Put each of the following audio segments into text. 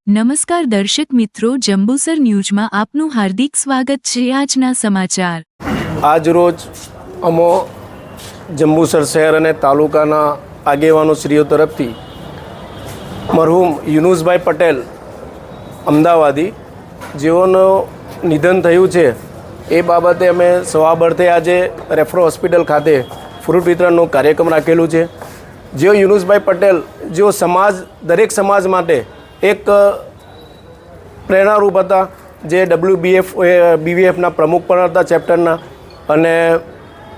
નમસ્કાર દર્શક મિત્રો, જંબુસર ન્યૂઝમાં આપનું હાર્દિક સ્વાગત છે। આજના સમાચાર। આજ રોજ અમો જંબુસર શહેર અને તાલુકાના આગેવાનો શ્રીઓ તરફથી મરહૂમ યુનુસભાઈ પટેલ અમદાવાદી જેઓનું નિધન થયું છે એ બાબતે અમે સવાબરથી આજે રેફરો હોસ્પિટલ ખાતે ફ્રૂટ વિતરણનો કાર્યક્રમ રાખેલું છે। જેઓ યુનુસભાઈ પટેલ જેઓ દરેક સમાજ માટે એક પ્રેરણારૂપ હતા, જે બીવીએફના પ્રમુખ પણ હતા ચેપ્ટરના, અને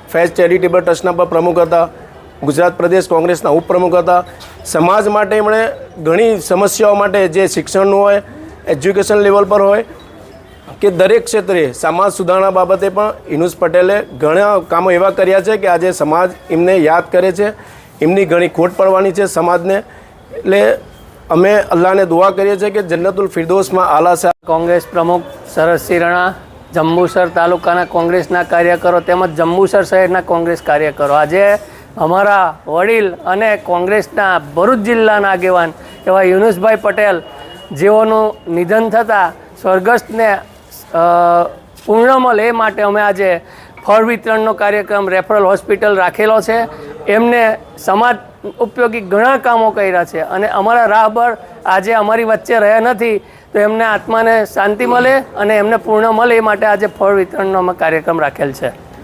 ફેઝ ચેરિટેબલ ટ્રસ્ટના પણ પ્રમુખ હતા, ગુજરાત પ્રદેશ કોંગ્રેસના ઉપપ્રમુખ હતા। સમાજ માટે એમણે ઘણી સમસ્યાઓ માટે, જે શિક્ષણનું હોય, એજ્યુકેશન લેવલ પર હોય કે દરેક ક્ષેત્રે સમાજ સુધારણા બાબતે પણ યુનુસ પટેલે ઘણા કામો એવા કર્યા છે કે આજે સમાજ એમને યાદ કરે છે। એમની ઘણી ખોટ પડવાની છે સમાજને, એટલે અમે અલ્લાહને દુઆ કરીએ છીએ કે જન્નતુલ ફિરદૌસમાં આલા છે। કોંગ્રેસ પ્રમુખ શરદસિંહ રણા, જંબુસર તાલુકાના કોંગ્રેસના કાર્યકરો તેમજ જંબુસર શહેરના કોંગ્રેસ કાર્યકરો, આજે અમારા વડીલ અને કોંગ્રેસના ભરૂચ જિલ્લાના આગેવાન એવા યુનુસભાઈ પટેલ જેઓનું નિધન થતાં સ્વર્ગસ્થને પૂર્ણ મળે એ માટે અમે આજે ફળ વિતરણનો કાર્યક્રમ રેફરલ હોસ્પિટલ રાખેલો છે। એમને સમાજ ઉપયોગી ઘણા કામો કર્યા છે અને અમારા રાહબર આજે અમારી વચ્ચે રહ્યા નથી, તો એમને આત્માને શાંતિ મળે અને એમને પૂર્ણ મળે એ માટે આજે ફળ વિતરણનો અમે કાર્યક્રમ રાખેલ છે।